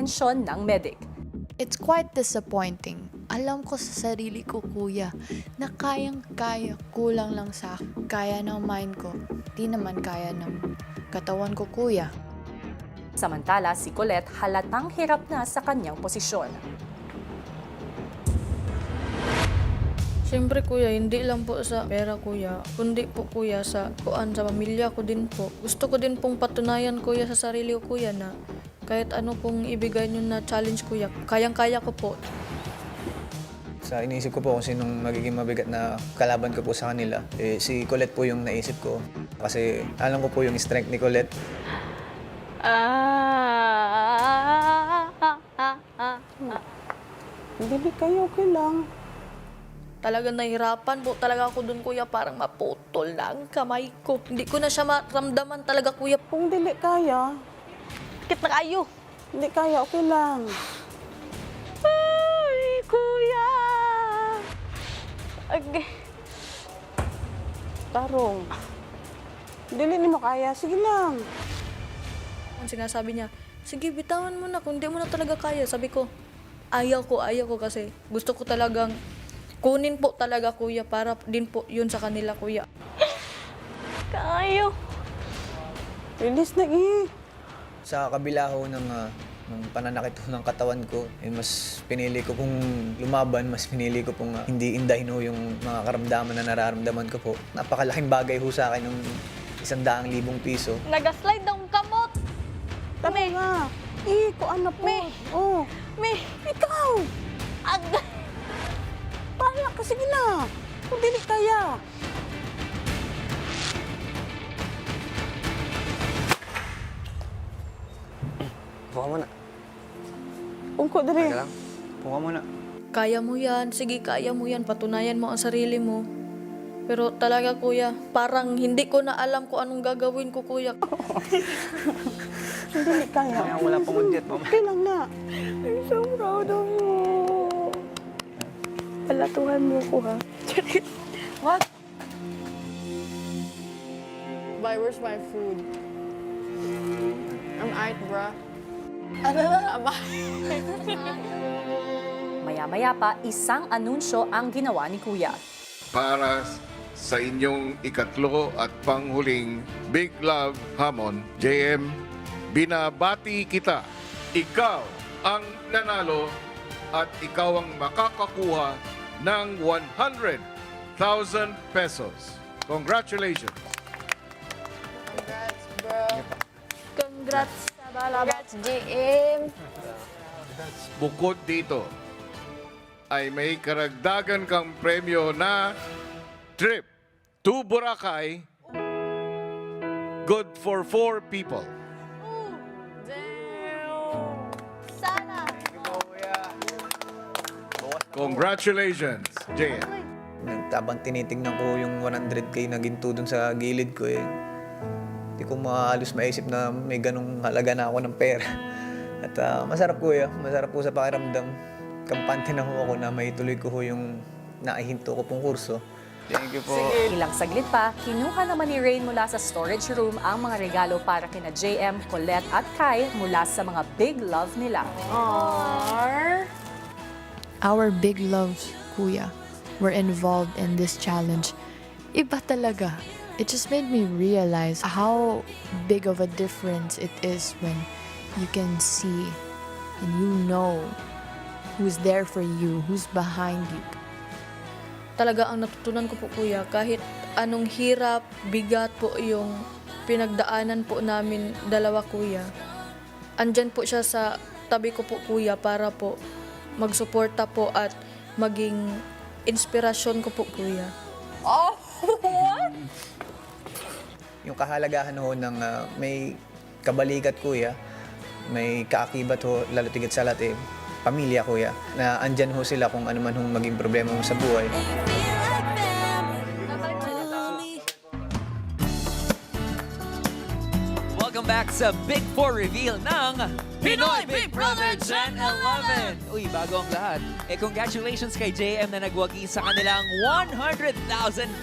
Atensyon ng medic. It's quite disappointing. Alam ko sa sarili ko, kuya, na kayang-kaya, kulang lang sa kaya ng mind ko. Di naman kaya ng katawan ko, kuya. Samantala, si Colette halatang hirap na sa kanyang posisyon. Siyempre kuya, hindi lang po sa pera kuya, kundi po kuya sa sa pamilya ko din po. Gusto ko din pong patunayan kuya sa sarili ko kuya na kahit ano pong ibigay nyo na challenge kuya, kayang-kaya ko po. Sa iniisip ko po kung sinong magiging mabigat na kalaban ko po sa kanila, si Colette po yung naisip ko. Kasi alam ko po yung strength ni Colette. Hindi kayo, okay lang. Talagang nahirapan po talaga ako dun kuya, parang maputol na ang kamay ko. Hindi ko na siya maramdaman talaga kuya. Kung dili kaya, Kit na kayo. hindi kaya, okay lang. Ay, kuya! Okay. Tarong. Dili ni mo kaya, sige lang. Ang sinasabi niya, sige bitawan mo na kung di mo na talaga kaya. Sabi ko, ayaw ko kasi gusto ko talagang kunin po talaga kuya para din po yun sa kanila kuya. Kayo. Release na Sa kabila ho ng pananakit ho ng katawan ko, mas pinili ko pong lumaban, mas pinili ko pong hindi indahin ho yung mga karamdaman na nararamdaman ko po. Napakalaking bagay ho sa akin ng 100,000 piso. Nag-slide ng kamot. Tama nga. Kung ano po. Oh. May, Ikaw! Pahala ka, sige na. Kung dili kaya. Puka muna. Ungko diri. Teka lang. Puka muna. kaya mo yan, sige kaya mo yan, patunayan mo ang sarili mo. Pero talaga kuya, parang hindi ko na alam kung anong gagawin ko kuya. Kung dili kaya. Wala pang udyat, mama. Okay lang na. I'm so proud of you. Palatuhan mo ko ha. What? Bye, where's my food? I'm out, bruh. Ano na ba? Maya-maya pa, isang anunsyo ang ginawa ni Kuya. Para sa inyong ikatlo at panghuling Big Love Hamon, JM, binabati kita. Ikaw ang nanalo at ikaw ang makakakuha ng 100,000 pesos. Congratulations! Congrats, bro. Congrats sa bala. Congrats, GM. Bukod dito, ay may karagdagan kang premyo na trip to Boracay, good for 4 people. Sana. Congratulations, JM. Tabang tinitingnan ko yung 100K na ginto dun sa gilid ko hindi ko maalos maisip na may ganong halaga na ako ng pera. At masarap kuya, masarap po sa pakiramdam. Kampante na ho ako na may tuloy ko ho yung naihinto ko pong kurso. Thank you po. Ilang saglit pa, kinuha naman ni Rain mula sa storage room ang mga regalo para kina JM, Colette at Kai mula sa mga big love nila. Our big loves, kuya, were involved in this challenge. Iba talaga. It just made me realize how big of a difference it is when you can see and you know who's there for you, who's behind you. Talaga ang natutunan ko po kuya, kahit anong hirap, bigat po yung pinagdaanan po namin dalawa kuya. Andyan po siya sa tabi ko po kuya para po magsuporta po at maging inspirasyon ko po kuya. Yung kahalagahan ho ng may kabalikat kuya, may kaakibat ho, lalo tigit sa lahat pamilya kuya, na andyan ho sila kung ano man hong maging problema mo sa buhay. Welcome back sa Big 4 reveal ng Pinoy Big Brother Gen 11! Uy, bago ang lahat. Congratulations kay JM na nagwagi sa kanilang 100,000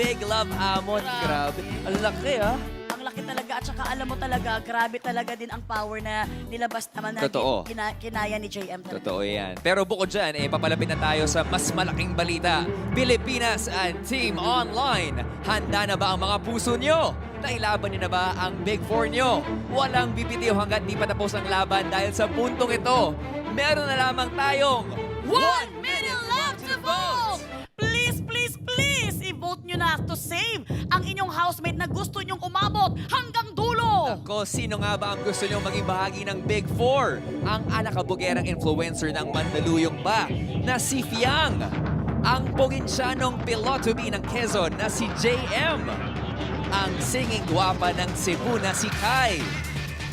Big Love Hamon. Grabe. Ang laki, ha? Ang laki lalaki talaga at saka alam mo talaga, grabe talaga din ang power na nilabas naman na Totoo. kinaya ni JM talaga. Totoo yan. Pero bukod dyan, papalapit na tayo sa mas malaking balita. Pilipinas and Team Online. Handa na ba ang mga puso nyo? Nailaban niyo na ba ang Big Four nyo? Walang bibitiw hanggat di pa tapos ang laban dahil sa puntong ito. Meron na lamang tayong 1 minute left to vote! Please, please, please, i-vote nyo na to save ang inyong housemate na gusto nyong umabot hanggang dulo! Ako, sino nga ba ang gusto niyong maging bahagi ng Big Four? Ang alakabugerang influencer ng Mandaluyong ba na si Fiang? Ang pogintsanong piloto B ng Quezon na si JM? Ang singing guwapa ng Cebu na si Kai?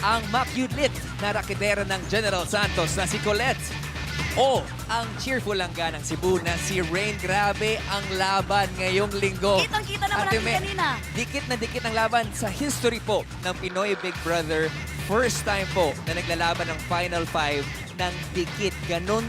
Ang makyudlit na raketera ng General Santos na si Colette? O ang cheerful langga ng Cebu na si Rain? Grabe ang laban ngayong linggo. Kitang-kita naman Ate natin Me, kanina. Dikit na dikit ang laban sa history po ng Pinoy Big Brother. First time po na naglalaban ng Final Five ng dikit. Ganon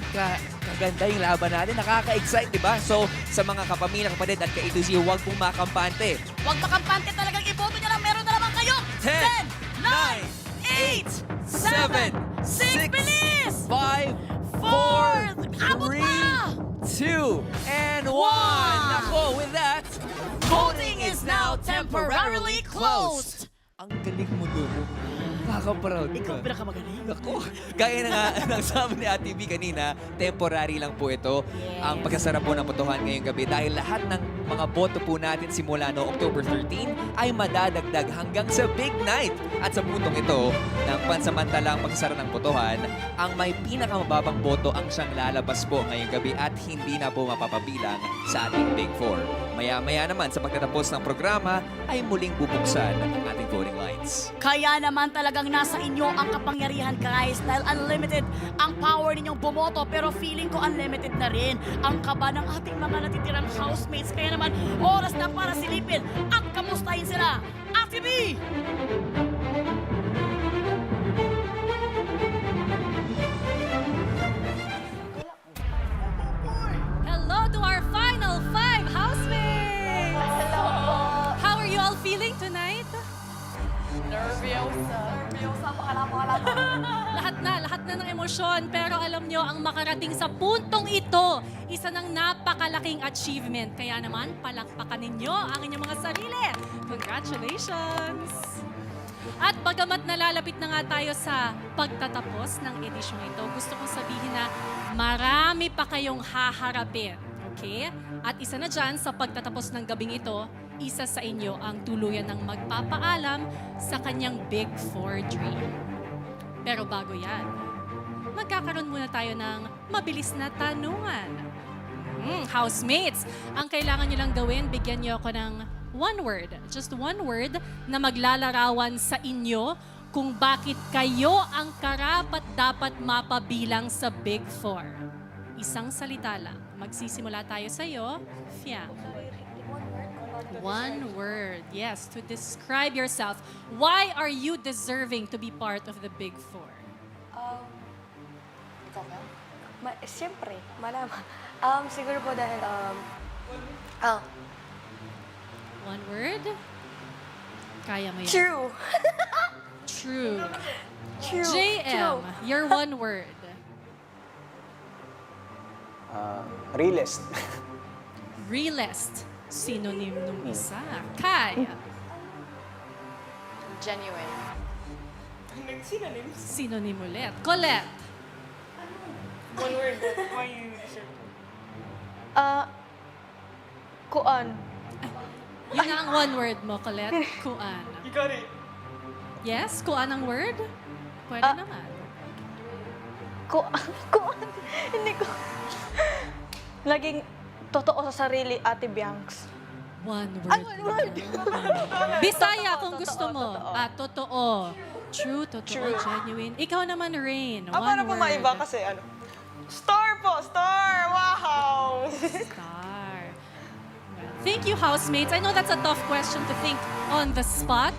kaganda yung laban natin. Nakaka-excite, di ba? So, sa mga kapamilya, kapatid at ka-A2Z, huwag pong makampante. Huwag makampante talagang iboto nyo lang. Meron na naman kayo. 10, 9, 8, 7, 6, bilis! 5, 4, Abot 3, pa! 2, and 1. Nako, with that, Voting is now temporarily closed. Ang galing mo doon. Nakaka-proud ka. Ikaw pinakamagaling. Ako, gaya na nga ng sabi ni Ate B kanina, temporary lang po ito ang pagkasarap po ng botohan ngayong gabi dahil lahat ng mga boto po natin simula no October 13 ay madadagdag hanggang sa big night. At sa puntong ito ng pansamantalang pagkasara ng botohan, ang may pinakamababang boto ang siyang lalabas po ngayong gabi at hindi na po mapapabilang sa ating Big Four. Maya-maya naman sa pagtatapos ng programa ay muling bubuksan ang ating voting lines. Kaya naman talagang nasa inyo ang kapangyarihan, guys, dahil unlimited ang power ninyong bumoto, pero feeling ko unlimited na rin ang kaba ng ating mga natitirang housemates. Kaya naman, oras na para silipin at kamustahin sila. Ate B! Hello to our final 5 housemates! Hello! How are you all feeling tonight? Lahat na ng emosyon. Pero alam nyo, ang makarating sa puntong ito, isa ng napakalaking achievement. Kaya naman, palakpakan ninyo ang inyong mga sarili. Congratulations! At bagamat nalalapit na nga tayo sa pagtatapos ng edisyong ito, gusto kong sabihin na marami pa kayong haharapin. Okay? At isa na dyan, sa pagtatapos ng gabing ito, isa sa inyo ang tuluyan ng magpapaalam sa kanyang Big Four dream. Pero bago yan, magkakaroon muna tayo ng mabilis na tanungan. Housemates, ang kailangan nyo lang gawin, bigyan nyo ako ng one word, just one word na maglalarawan sa inyo kung bakit kayo ang karapat-dapat mapabilang sa Big Four. Isang salita lang. Magsisimula tayo sa iyo, Fiang. One word, yes, to describe yourself. Why are you deserving to be part of the Big Four? Siyempre, malaman. Siguro po dahil, One word? Kaya mo yan. true. True. True. JM, your one word. Realist. Realist. Synonym nung isa. Kai. Genuine. Synonym ulit. Colette. Kuan. Yun na ang one word mo, Colette. Kuan. Yes? Kuan ang word? Pwede naman. Kuan. Hindi ko. Laging totoo sa sarili, Ate Biancs. One word. Bisaya kung gusto mo. Totoo. True, totoo, genuine. Ikaw naman, Rain. One Para po word. maiba kasi Star po! Star! Wow! Star. Thank you, housemates. I know that's a tough question to think on the spot.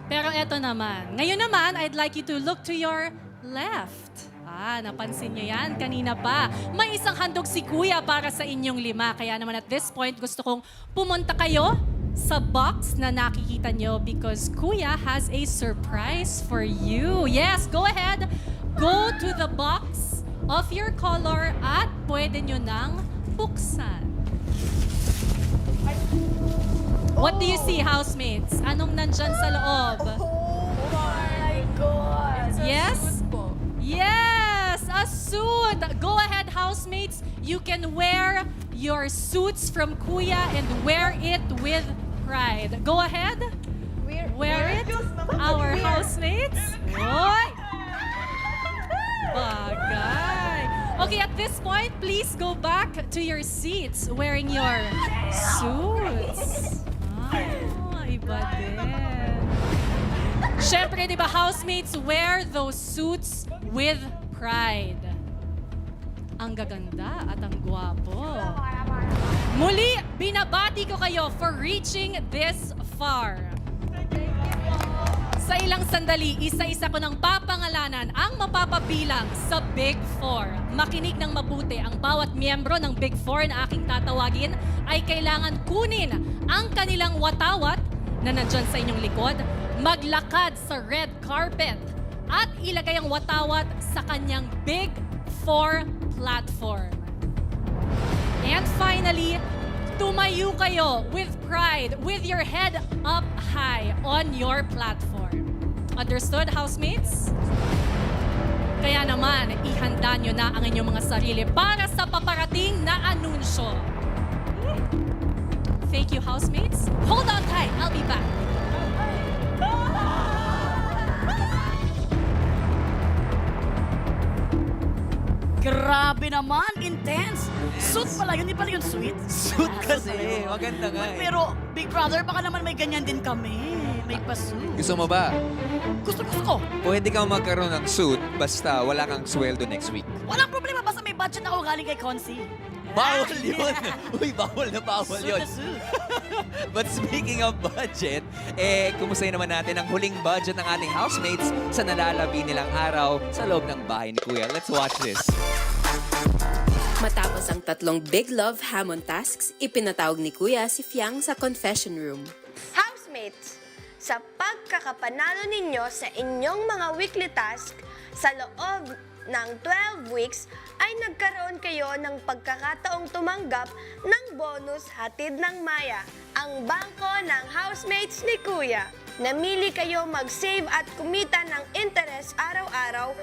Pero eto naman. Ngayon naman, I'd like you to look to your left. Napansin nyo yan? Kanina pa. May isang handog si Kuya para sa inyong 5. Kaya naman at this point, gusto kong pumunta kayo sa box na nakikita nyo because Kuya has a surprise for you. Yes, go ahead. Go to the box of your color at pwede nyo nang buksan. What do you see, housemates? Anong nandyan sa loob? Yes? Yes! A suit! Go ahead, housemates. You can wear your suits from Kuya and wear it with pride. Go ahead. Wear it. Our housemates. Oy! Bagay. Okay, at this point, please go back to your seats wearing your suits. Iba din. Siyempre, di ba, housemates, wear those suits with pride. Ang gaganda at ang gwapo. Muli, binabati ko kayo for reaching this far. Sa ilang sandali, isa-isa ko ng papangalanan ang mapapabilang sa Big Four. Makinig ng mabuti, ang bawat miyembro ng Big Four na aking tatawagin ay kailangan kunin ang kanilang watawat na nandyan sa inyong likod, maglakad sa red carpet, at ilagay ang watawat sa kanyang Big Four platform. And finally, tumayo kayo with pride, with your head up high on your platform. Understood, housemates? Kaya naman, ihanda nyo na ang inyong mga sarili para sa paparating na anunsyo. Thank you, housemates. Hold on tight, I'll be back. Grabe naman, intense. Suit pala yun, di pala yun sweet. Suit kasi. Maganda nga eh. Pero, Big Brother, baka naman may ganyan din kami. May pa-suit. Gusto mo ba? Gusto ko. Pwede kang magkaroon ng suit basta wala kang sweldo next week. Walang problema, basta may budget ako galing kay Consi. Bawal yun! Uy, bawal na bawal Suit yun. na suit. But speaking of budget, kumustahin naman natin ang huling budget ng ating housemates sa nalalabi nilang araw sa loob ng bahay ni Kuya. Let's watch this. Matapos ang 3 Big Love Hamon tasks, ipinatawag ni Kuya si Fiang sa confession room. Housemates, sa pagkakapanalo ninyo sa inyong mga weekly task sa loob ng 12 weeks ay nagkaroon kayo ng pagkakataong tumanggap ng bonus hatid ng Maya, ang bangko ng housemates ni Kuya. Namili kayo mag-save at kumita ng interest araw-araw